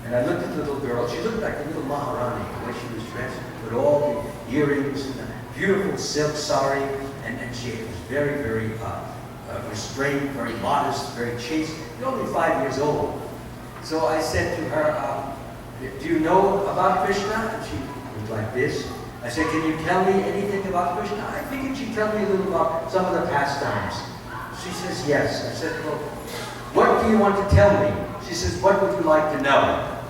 And I looked at the little girl. She looked like a little Maharani, the way she was dressed, with all the earrings and the beautiful silk sari. And she was very, very restrained, very modest, very chaste. She's only 5 years old. So I said to her, do you know about Krishna? And she was like this. I said, can you tell me anything about Krishna? I figured she'd tell me a little about some of the pastimes. She says, yes. I said, well, what do you want to tell me? She says, what would you like to know?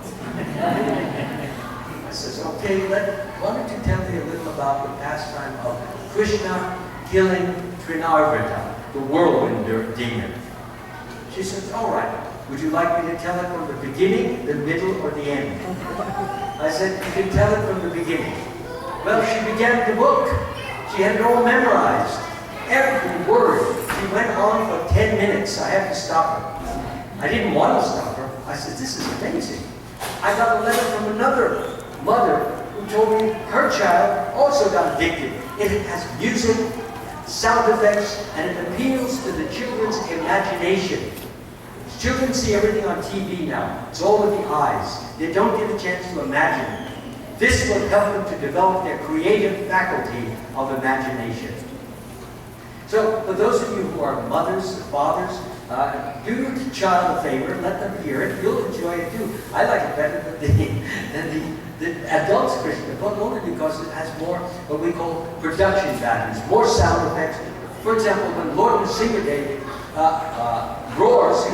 I says, okay, why don't you tell me a little about the pastime of Krishna killing Trinarvrata, the whirlwind demon. She says, all right. Would you like me to tell it from the beginning, the middle, or the end? I said, you can tell it from the beginning. Well, she began the book. She had it all memorized. Every word. She went on for 10 minutes. I had to stop her. I didn't want to stop her. I said, this is amazing. I got a letter from another mother who told me her child also got addicted. It has music, sound effects, and it appeals to the children's imagination. Children see everything on TV now. It's all with the eyes. They don't get a chance to imagine. This will help them to develop their creative faculty of imagination. So, for those of you who are mothers, fathers, do your child a favor, let them hear it. You'll enjoy it too. I like it better than the adults' Krishna book, only because it has more what we call production values, more sound effects, For example, when Lord Nrsimhadev roars,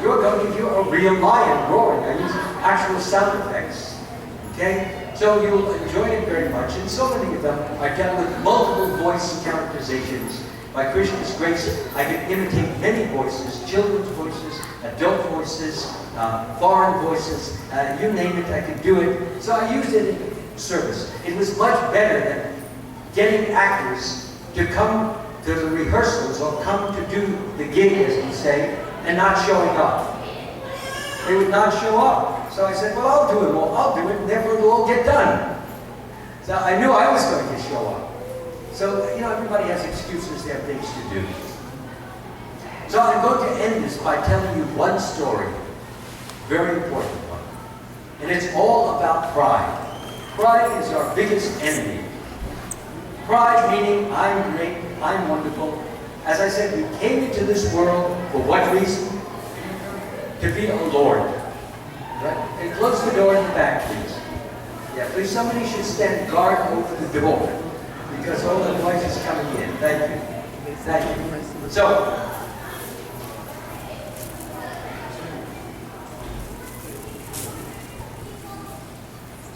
you're going to hear a real lion roaring. I use actual sound effects. Okay? So you'll enjoy it very much. And so many of them are done with multiple voice characterizations. By Krishna's grace, I can imitate many voices, children's voices, adult voices, foreign voices, you name it, I could do it. So I used it in service. It was much better than getting actors to come to the rehearsals or come to do the gig, as we say, and not showing up. They would not show up. So I said, well, I'll do it all. I'll do it, and therefore it'll all get done. So I knew I was going to show up. So, everybody has excuses, they have things to do. So I'm going to end this by telling you one story, very important one. And it's all about pride. Pride is our biggest enemy. Pride meaning, I'm great, I'm wonderful. As I said, we came into this world for what reason? To be a lord. Right? And close the door in the back, please. Yeah, please, somebody should stand guard over the door. Because all the noise is coming in. Thank you. Thank you. So,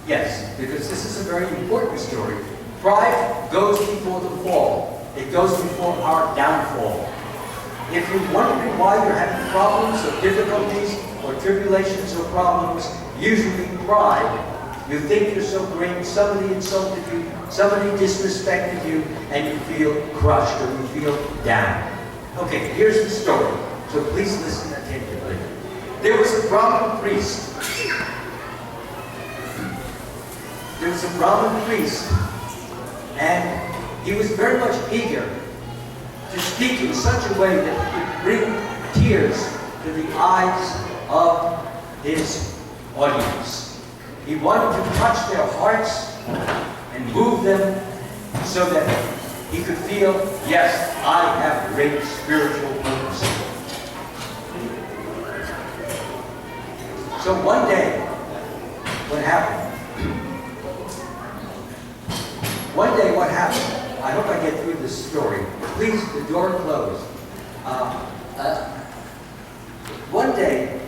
yes, because this is a very important story. Pride goes before the fall. It goes before our downfall. If you're wondering why you're having problems or difficulties or tribulations or problems, usually pride. You think you're so great, somebody insulted you, somebody disrespected you, and you feel crushed or you feel down. Okay, here's the story, so please listen attentively. There was a Brahmin priest. There was a Brahmin priest, and he was very much eager to speak in such a way that he could bring tears to the eyes of his audience. He wanted to touch their hearts and move them so that he could feel, yes, I have great spiritual purpose. So one day, what happened? I hope I get through this story. Please, the door closed. One day,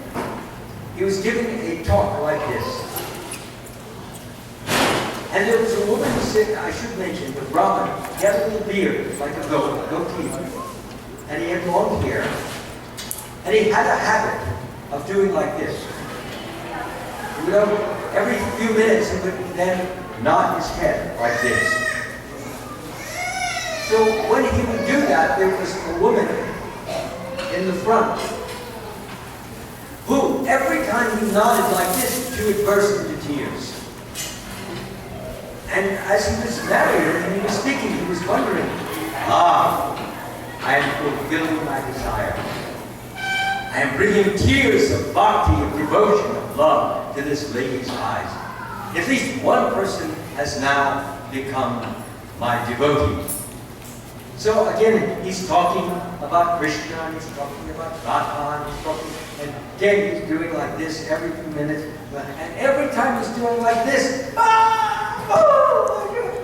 he was giving a talk like this. And there was a woman sitting, I should mention, the Brahmin. He had a little beard, like a goatee. And he had long hair. And he had a habit of doing like this. Every few minutes he would then nod his head like this. So when he would do that, there was a woman in the front who, every time he nodded like this, she would burst into tears. And as he was narrating and he was speaking, he was wondering, I am fulfilling my desire. I am bringing tears of bhakti, of devotion, of love to this lady's eyes. At least one person has now become my devotee. So again, he's talking about Krishna, and he's talking about Radha, and he's talking, and again he's doing like this every few minutes. And every time he's doing like this,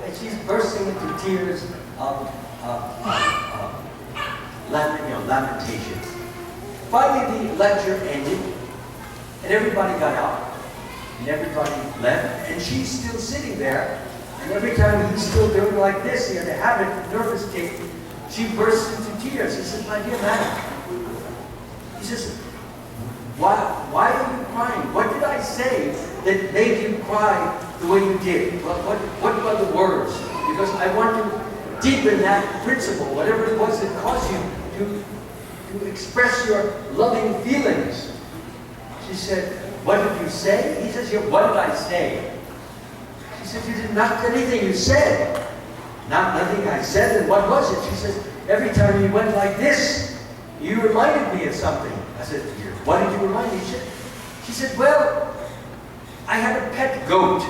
and she's bursting into tears of lamentation. Finally, the lecture ended, and everybody got out, and everybody left, and she's still sitting there. And every time he's still doing like this, he had a habit of nervous tick, she bursts into tears. He says, my dear madam, he says, why are you crying? What did I say that made you cry the way you did? What were the words? Because I want to deepen that principle, whatever it was that caused you to express your loving feelings. She said, what did you say? He says, yeah, what did I say? She said, you did not anything you said. Nothing I said, and what was it? She says, every time you went like this, you reminded me of something. I said, what did you remind me? She said, well, I had a pet goat,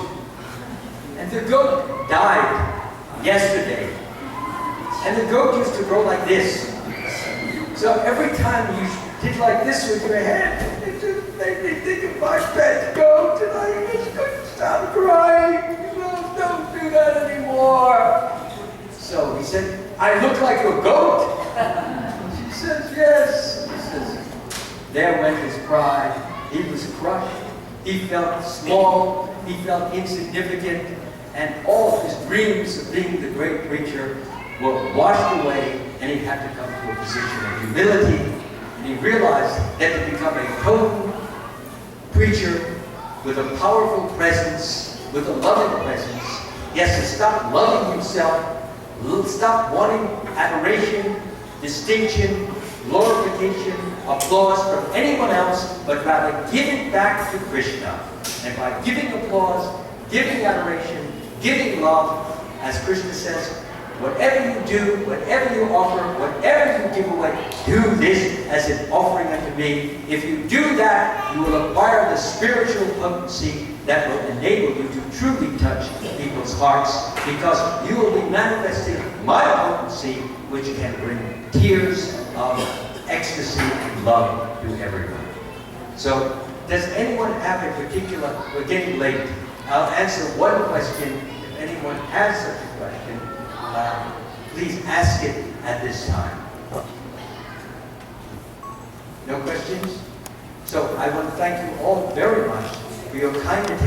and the goat died yesterday. And the goat used to go like this. So every time you did like this with your head, it just made me think of my pet goat, and I just couldn't stop crying. Don't do that anymore. So he said, I look like a goat. She says, yes. He says, there went his pride. He was crushed. He felt small. He felt insignificant. And all of his dreams of being the great preacher were washed away, and he had to come to a position of humility. And he realized that to become a potent preacher with a powerful presence, with a loving presence, he has to stop loving himself, stop wanting adoration, distinction, glorification, applause from anyone else, but rather give it back to Krishna. And by giving applause, giving adoration, giving love, as Krishna says, whatever you do, whatever you offer, whatever you give away, do this as an offering unto me. If you do that, you will acquire the spiritual potency that will enable you to truly touch people's hearts, because you will be manifesting my potency, which can bring tears of ecstasy and love to everyone. So, does anyone have a particular, we're getting late. I'll answer one question. If anyone has such a question, please ask it at this time. No questions? So I want to thank you all very much for your kind attention.